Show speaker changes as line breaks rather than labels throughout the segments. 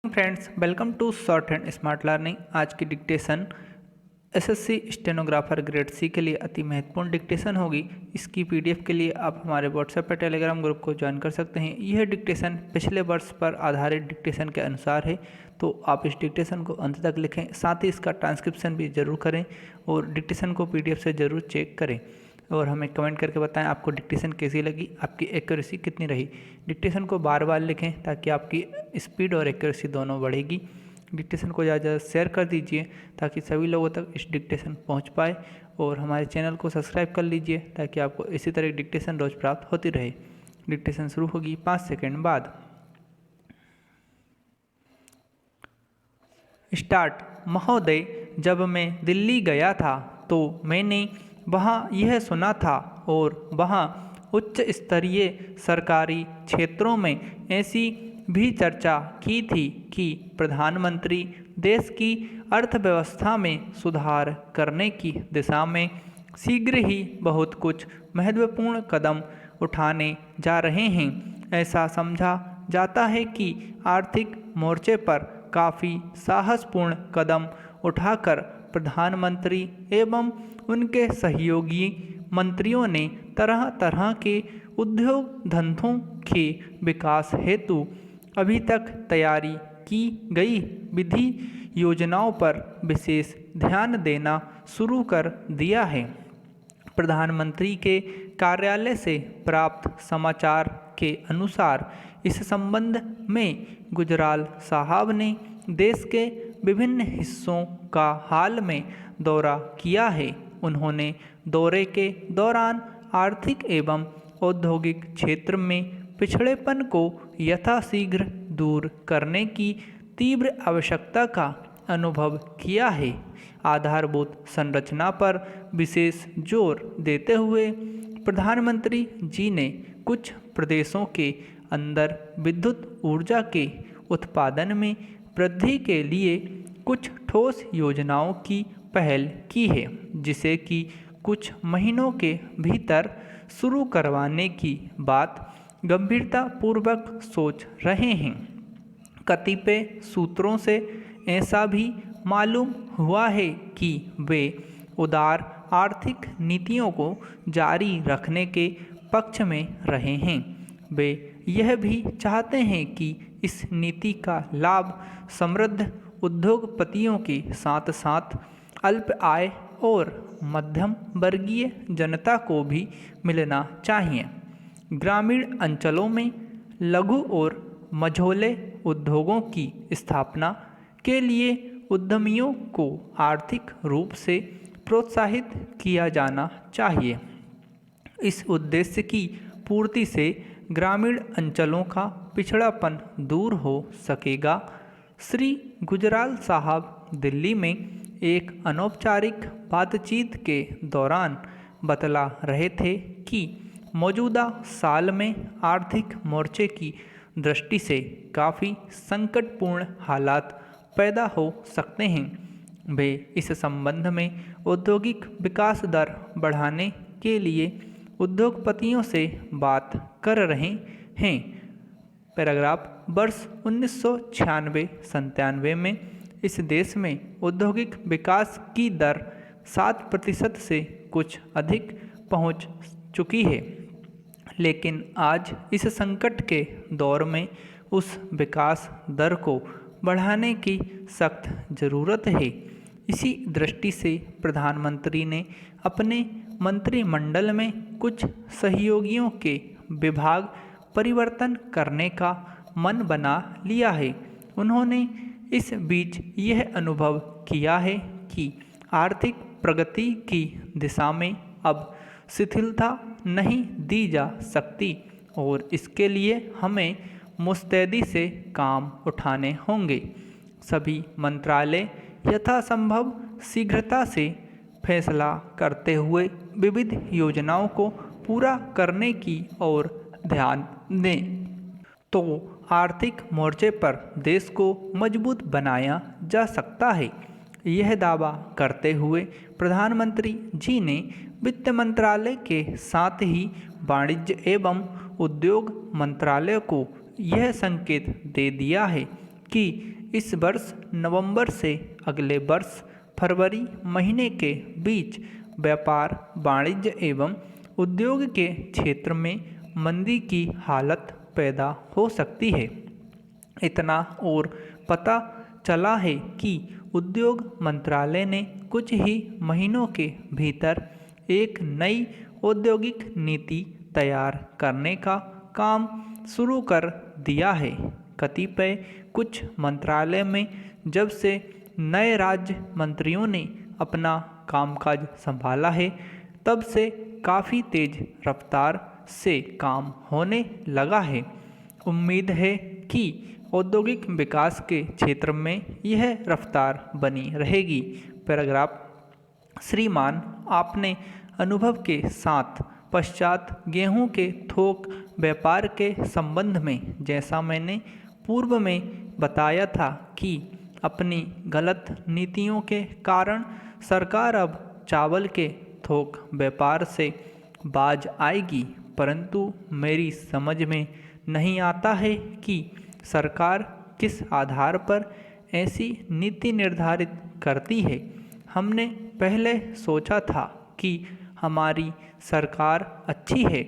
Friends, welcome to short and smart learning. आज की dictation SSC stenographer grade C के लिए अति महत्वपूर्ण डिक्टेशन होगी। इसकी पीडीएफ के लिए आप हमारे व्हाट्सएप पर टेलीग्राम ग्रुप को ज्वाइन कर सकते हैं। यह डिक्टेशन पिछले वर्ष पर आधारित डिक्टेशन के अनुसार है, तो आप इस डिक्टेशन को अंत तक लिखें। साथ ही इसका ट्रांसक्रिप्शन भी जरूर करें और डिक्टेशन को पीडीएफ से ज़रूर चेक करें और हमें कमेंट करके बताएं आपको डिक्टेशन कैसी लगी, आपकी एक्यूरेसी कितनी रही। डिक्टेशन को बार बार लिखें ताकि आपकी स्पीड और एक्यूरेसी दोनों बढ़ेगी। डिक्टेशन को ज़्यादा ज़्यादा शेयर कर दीजिए ताकि सभी लोगों तक इस डिक्टेशन पहुंच पाए और हमारे चैनल को सब्सक्राइब कर लीजिए ताकि आपको इसी तरह की डिक्टेशन रोज़ प्राप्त होती रहे। डिक्टेशन शुरू होगी 5 सेकेंड बाद। स्टार्ट। महोदय, जब मैं दिल्ली गया था तो मैंने वहाँ यह सुना था और वहाँ उच्च स्तरीय सरकारी क्षेत्रों में ऐसी भी चर्चा की थी कि प्रधानमंत्री देश की अर्थव्यवस्था में सुधार करने की दिशा में शीघ्र ही बहुत कुछ महत्वपूर्ण कदम उठाने जा रहे हैं। ऐसा समझा जाता है कि आर्थिक मोर्चे पर काफ़ी साहसपूर्ण कदम उठाकर प्रधानमंत्री एवं उनके सहयोगी मंत्रियों ने तरह तरह के उद्योग धंधों के विकास हेतु अभी तक तैयारी की गई विधि योजनाओं पर विशेष ध्यान देना शुरू कर दिया है। प्रधानमंत्री के कार्यालय से प्राप्त समाचार के अनुसार इस संबंध में गुजराल साहब ने देश के विभिन्न हिस्सों का हाल में दौरा किया है। उन्होंने दौरे के दौरान आर्थिक एवं औद्योगिक क्षेत्र में पिछड़ेपन को यथाशीघ्र दूर करने की तीव्र आवश्यकता का अनुभव किया है। आधारभूत संरचना पर विशेष जोर देते हुए प्रधानमंत्री जी ने कुछ प्रदेशों के अंदर विद्युत ऊर्जा के उत्पादन में वृद्धि के लिए कुछ ठोस योजनाओं की पहल की है, जिसे कि कुछ महीनों के भीतर शुरू करवाने की बात गंभीरतापूर्वक सोच रहे हैं। कतिपय सूत्रों से ऐसा भी मालूम हुआ है कि वे उदार आर्थिक नीतियों को जारी रखने के पक्ष में रहे हैं। वे यह भी चाहते हैं कि इस नीति का लाभ समृद्ध उद्योगपतियों के साथ साथ अल्प आय और मध्यम वर्गीय जनता को भी मिलना चाहिए। ग्रामीण अंचलों में लघु और मझोले उद्योगों की स्थापना के लिए उद्यमियों को आर्थिक रूप से प्रोत्साहित किया जाना चाहिए। इस उद्देश्य की पूर्ति से ग्रामीण अंचलों का पिछड़ापन दूर हो सकेगा। श्री गुजराल साहब दिल्ली में एक अनौपचारिक बातचीत के दौरान बतला रहे थे कि मौजूदा साल में आर्थिक मोर्चे की दृष्टि से काफ़ी संकटपूर्ण हालात पैदा हो सकते हैं। वे इस संबंध में औद्योगिक विकास दर बढ़ाने के लिए उद्योगपतियों से बात कर रहे हैं। पैराग्राफ। वर्ष 1996-97 में इस देश में औद्योगिक विकास की दर 7% से कुछ अधिक पहुंच चुकी है, लेकिन आज इस संकट के दौर में उस विकास दर को बढ़ाने की सख्त ज़रूरत है। इसी दृष्टि से प्रधानमंत्री ने अपने मंत्रिमंडल में कुछ सहयोगियों के विभाग परिवर्तन करने का मन बना लिया है। उन्होंने इस बीच यह अनुभव किया है कि आर्थिक प्रगति की दिशा में अब शिथिलता नहीं दी जा सकती और इसके लिए हमें मुस्तैदी से काम उठाने होंगे। सभी मंत्रालय यथासंभव शीघ्रता से फैसला करते हुए विविध योजनाओं को पूरा करने की ओर ध्यान दें, तो आर्थिक मोर्चे पर देश को मजबूत बनाया जा सकता है। यह दावा करते हुए प्रधानमंत्री जी ने वित्त मंत्रालय के साथ ही वाणिज्य एवं उद्योग मंत्रालय को यह संकेत दे दिया है कि इस वर्ष नवंबर से अगले वर्ष फरवरी महीने के बीच व्यापार, वाणिज्य एवं उद्योग के क्षेत्र में मंदी की हालत पैदा हो सकती है। इतना और पता चला है कि उद्योग मंत्रालय ने कुछ ही महीनों के भीतर एक नई औद्योगिक नीति तैयार करने का काम शुरू कर दिया है। कतिपय कुछ मंत्रालय में जब से नए राज्य मंत्रियों ने अपना कामकाज संभाला है, तब से काफ़ी तेज रफ्तार से काम होने लगा है। उम्मीद है कि औद्योगिक विकास के क्षेत्र में यह रफ्तार बनी रहेगी। पैराग्राफ: श्रीमान, आपने अनुभव के साथ पश्चात गेहूं के थोक व्यापार के संबंध में, जैसा मैंने पूर्व में बताया था कि अपनी गलत नीतियों के कारण सरकार अब चावल के थोक व्यापार से बाज आएगी, परंतु मेरी समझ में नहीं आता है कि सरकार किस आधार पर ऐसी नीति निर्धारित करती है। हमने पहले सोचा था कि हमारी सरकार अच्छी है,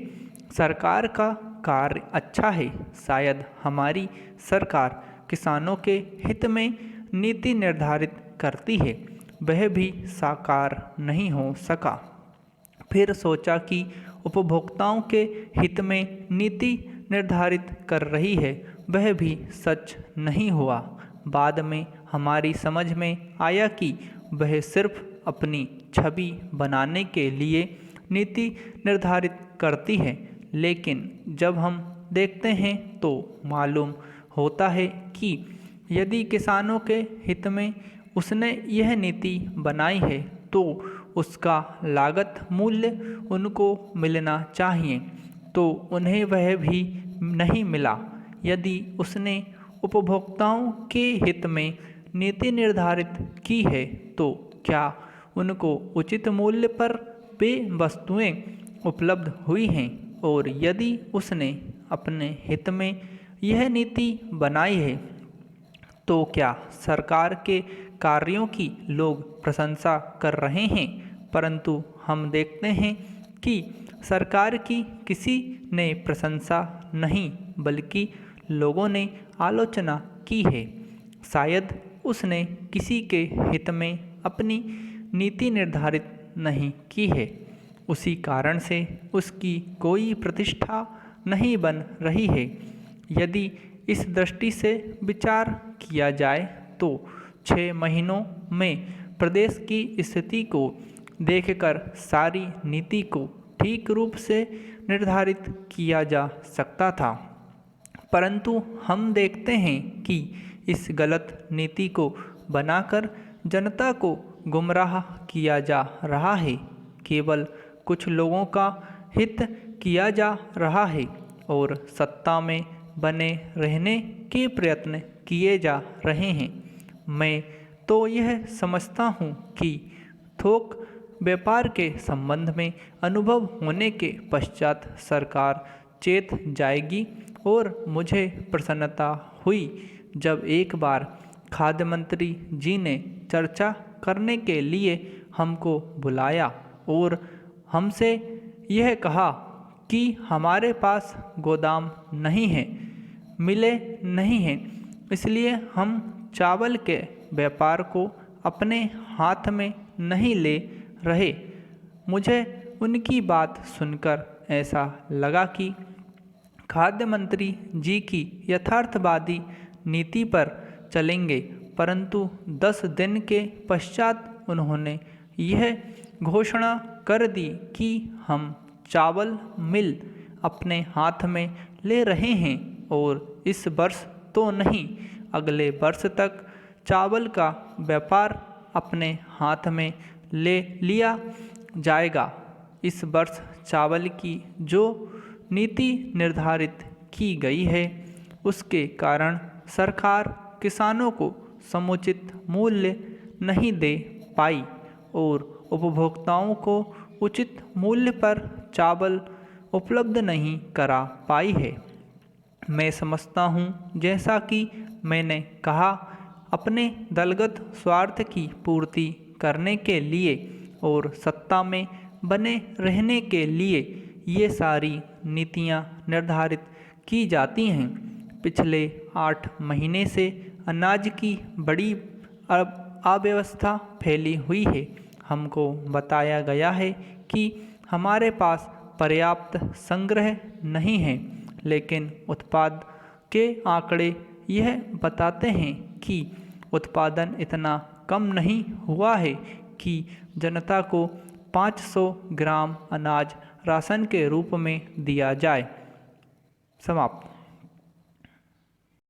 सरकार का कार्य अच्छा है। शायद हमारी सरकार किसानों के हित में नीति निर्धारित करती है, वह भी साकार नहीं हो सका। फिर सोचा कि उपभोक्ताओं के हित में नीति निर्धारित कर रही है, वह भी सच नहीं हुआ। बाद में हमारी समझ में आया कि वह सिर्फ अपनी छवि बनाने के लिए नीति निर्धारित करती है, लेकिन जब हम देखते हैं तो मालूम होता है कि यदि किसानों के हित में उसने यह नीति बनाई है तो उसका लागत मूल्य उनको मिलना चाहिए, तो उन्हें वह भी नहीं मिला। यदि उसने उपभोक्ताओं के हित में नीति निर्धारित की है तो क्या उनको उचित मूल्य पर वे वस्तुएं उपलब्ध हुई हैं, और यदि उसने अपने हित में यह नीति बनाई है तो क्या सरकार के कार्यों की लोग प्रशंसा कर रहे हैं। परंतु हम देखते हैं कि सरकार की किसी ने प्रशंसा नहीं बल्कि लोगों ने आलोचना की है। शायद उसने किसी के हित में अपनी नीति निर्धारित नहीं की है, उसी कारण से उसकी कोई प्रतिष्ठा नहीं बन रही है। यदि इस दृष्टि से विचार किया जाए तो 6 महीनों में प्रदेश की स्थिति को देखकर सारी नीति को ठीक रूप से निर्धारित किया जा सकता था, परंतु हम देखते हैं कि इस गलत नीति को बनाकर जनता को गुमराह किया जा रहा है। केवल कुछ लोगों का हित किया जा रहा है और सत्ता में बने रहने के प्रयत्न किए जा रहे हैं। मैं तो यह समझता हूँ कि थोक व्यापार के संबंध में अनुभव होने के पश्चात सरकार चेत जाएगी, और मुझे प्रसन्नता हुई जब एक बार खाद्य मंत्री जी ने चर्चा करने के लिए हमको बुलाया और हमसे यह कहा कि हमारे पास गोदाम नहीं है, मिले नहीं हैं, इसलिए हम चावल के व्यापार को अपने हाथ में नहीं ले रहे। मुझे उनकी बात सुनकर ऐसा लगा कि खाद्य मंत्री जी की यथार्थवादी नीति पर चलेंगे, परंतु 10 दिन के पश्चात उन्होंने यह घोषणा कर दी कि हम चावल मिल अपने हाथ में ले रहे हैं और इस वर्ष तो नहीं, अगले वर्ष तक चावल का व्यापार अपने हाथ में ले लिया जाएगा। इस वर्ष चावल की जो नीति निर्धारित की गई है उसके कारण सरकार किसानों को समुचित मूल्य नहीं दे पाई और उपभोक्ताओं को उचित मूल्य पर चावल उपलब्ध नहीं करा पाई है। मैं समझता हूँ, जैसा कि मैंने कहा, अपने दलगत स्वार्थ की पूर्ति करने के लिए और सत्ता में बने रहने के लिए ये सारी नीतियाँ निर्धारित की जाती हैं। पिछले 8 महीने से अनाज की बड़ी अव्यवस्था फैली हुई है। हमको बताया गया है कि हमारे पास पर्याप्त संग्रह नहीं है, लेकिन उत्पाद के आंकड़े यह बताते हैं कि उत्पादन इतना कम नहीं हुआ है कि जनता को 500 ग्राम अनाज राशन के रूप में दिया जाए। समाप्त।